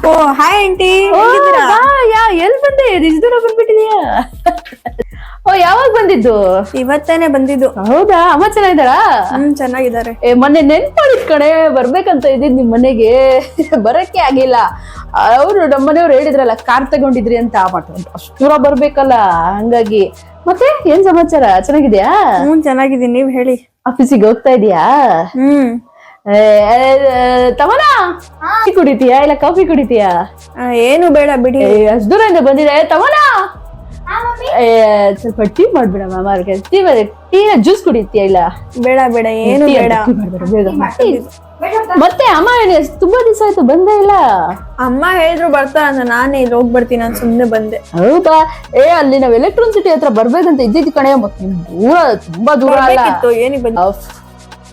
ಓ hi aunty, L ಬಂದೆ? ಇಷ್ಟು ದೂರ ಬಂದ್ಬಿಟ್ಟಿದೀಯಾ? ಓ ಯಾವಾಗ ಬಂದಿದ್ದು? ಇವತ್ತೇನೆ ಬಂದಿದ್ದು. ಹೌದಾ, ಅಮ್ಮ ಚೆನ್ನಾಗಿದ್ದಾರಾ? ಚೆನ್ನಾಗಿದ್ದಾರೆ. ಮೊನ್ನೆ ನೆನ್ಪಾಡಿದ್ ಕಡೆ ಬರ್ಬೇಕಂತ ಇದ್ದಿದ್ ನಿಮ್ ಮನೆಗೆ, ಬರಕ್ಕೆ ಆಗಿಲ್ಲ. ಅವ್ರು ನಮ್ಮನೆಯವ್ರು ಹೇಳಿದ್ರಲ್ಲ ಕಾರ್ ತಗೊಂಡಿದ್ರಿ ಅಂತ, ಅಷ್ಟು ದೂರ ಬರ್ಬೇಕಲ್ಲ, ಹಂಗಾಗಿ. ಮತ್ತೆ ಏನ್ ಸಮಾಚಾರ? ಚೆನ್ನಾಗಿದ್ಯಾ? ಚೆನ್ನಾಗಿದ್ದೀನಿ, ನೀವ್ ಹೇಳಿ. ಆಫೀಸಿಗೆ ಹೋಗ್ತಾ ಇದೀಯಾ? ತಮನ ಟೀ ಕುಡಿತೀಯಾ ಇಲ್ಲ ಕಾಫಿ ಕುಡಿತೀಯಾ? ಏನು ಬೇಡ ಬಿಡಿ. ಅಷ್ಟು ದೂರದಿಂದ ಬಂದಿದೆ. ತಮನ ಸ್ವಲ್ಪ ಟೀ ಮಾಡ್ಬಿಡ ಮಾಮ ಅವ್ರಿಗೆ. ಟೀ ಜ್ಯೂಸ್ ಕುಡಿತೀಯಾ ಇಲ್ಲ? ಬೇಡ ಬೇಡ, ಏನು ಬೇಡ. ಮತ್ತೆ ಅಮ್ಮ ತುಂಬಾ ದಿವಸ ಆಯ್ತು ಬಂದೇ ಇಲ್ಲ. ಅಮ್ಮ ಹೇಳಿದ್ರು ಬರ್ತಾರಂತ, ನಾನೇ ಇಲ್ಲಿ ಹೋಗ್ ಬರ್ತೀನಿ ಅಂತ ಸುಮ್ನೆ ಬಂದೆ. ಹೌದಾ? ಅಲ್ಲಿ ನಾವ್ ಎಲೆಕ್ಟ್ರಾನ್ ಸಿಟಿ ಹತ್ರ ಬರ್ಬೇಕಂತ ಇದ್ದಿದ್ ಕಣೆ. ಮತ್ತೆ ದೂರ, ತುಂಬಾ ದೂರ ಅಲ್ಲ. ಏನಿಗೆ ಬಂದ?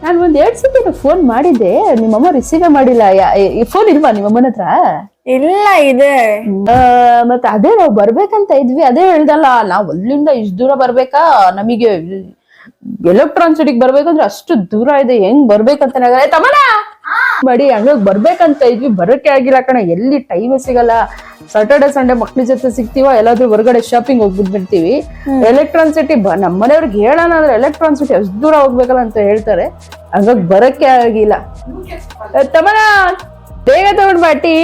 ನಾನು ಒಂದ್ 2 ಸತಿ ಫೋನ್ ಮಾಡಿದ್ದೆ, ನಿಮ್ಮಮ್ಮ ರಿಸೀವ್ ಮಾಡಿಲ್ಲ. ಫೋನ್ ಇಲ್ವಾ ನಿಮ್ಮಮ್ಮನ ಹತ್ರ? ಇಲ್ಲ, ಇದೆ. ಮತ್ತೆ ಅದೇ ನಾವ್ ಬರ್ಬೇಕಂತ ಇದ್ವಿ. ಅದೇ ಹೇಳ್ದಲ್ಲ, ನಾವ್ ಅಲ್ಲಿಂದ ಇಷ್ಟು ದೂರ ಬರ್ಬೇಕಾ? ನಮಗೆ ಎಲೆಕ್ಟ್ರಾನ್ ಸಿಟಿಗೆ ಬರ್ಬೇಕಂದ್ರೆ ಅಷ್ಟು ದೂರ ಇದೆ, ಹೆಂಗ್ ಬರ್ಬೇಕಂತ ತಮನ ಮಾಡಿ ಹಂಗಾಗಿ ಬರ್ಬೇಕಂತ ಇದ್ವಿ. ಬರಕ್ಕೆ ಆಗಿಲ್ಲ ಕಣ, ಎಲ್ಲಿ ಟೈಮ್ ಸಿಗಲ್ಲ. ಸಾಟರ್ಡೆ ಸಂಡೇ ಮಕ್ಳ ಜೊತೆ ಸಿಗ್ತೀವ, ಎಲ್ಲಾದ್ರೂ ಹೊರಗಡೆ ಶಾಪಿಂಗ್ ಹೋಗ್ಬಿಡ್ತೀವಿ. ಎಲೆಕ್ಟ್ರಾನ್ ಸಿಟಿ ನಮ್ಮ ಮನೆಯವ್ರಿಗೆ ಹೇಳೋಣ ಅಂದ್ರೆ ಎಲೆಕ್ಟ್ರಾನ್ ಸಿಟಿ ಅಷ್ಟು ದೂರ ಹೋಗ್ಬೇಕಲ್ಲ ಅಂತ ಹೇಳ್ತಾರೆ, ಹಂಗಾಗಿ ಬರಕ್ಕೆ ಆಗಿಲ್ಲ. ತಮನ ಬೇಗ ತಗೊಂಡ್ ಬಾಟಿ.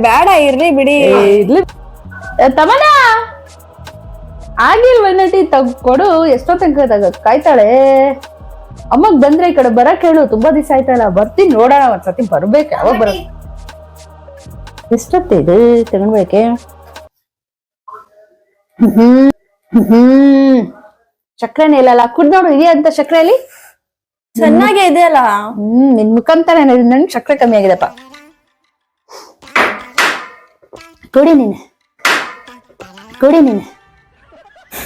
ಬೇಡ, ಇರ್ಲಿ ಬಿಡಿ. ಇರ್ಲಿ ತಮನ, ಆಗಿಲ್ವನ್ನ ಟೀ ಕೊಡು. ಎಷ್ಟೋ ತನಕ ಕಾಯ್ತಾಳೆ. ಅಮ್ಮಗ್ ಬಂದ್ರೆ ಈ ಕಡೆ ಬರಕ್ ಹೇಳು, ತುಂಬಾ ದಿವಸ ಆಯ್ತಲ್ಲ. ಬರ್ತೀನಿ, ನೋಡೋಣ ಒಂದ್ಸತಿ ಬರ್ಬೇಕು. ಯಾವಾಗ ಬರ ಎಷ್ಟೊತ್ತಿದೆ ತಗೊಂಡ್ಬೇಕೆ? ಸಕ್ಕರೆನೇ ಇಲ್ಲಲ್ಲ, ಕುಡ್ ನೋಡು ಇದೆಯಾ ಅಂತ ಸಕ್ಕರೆಯಲ್ಲಿ. ಚೆನ್ನಾಗೇ ಇದೆಯಲ್ಲ. ನಿನ್ ಮುಖಾಂತರ ನನ್ಗೆ ಸಕ್ಕರೆ ಕಮ್ಮಿ ಆಗಿದೆಪ್ಪ. ಕುಡಿ ನೀನೆ.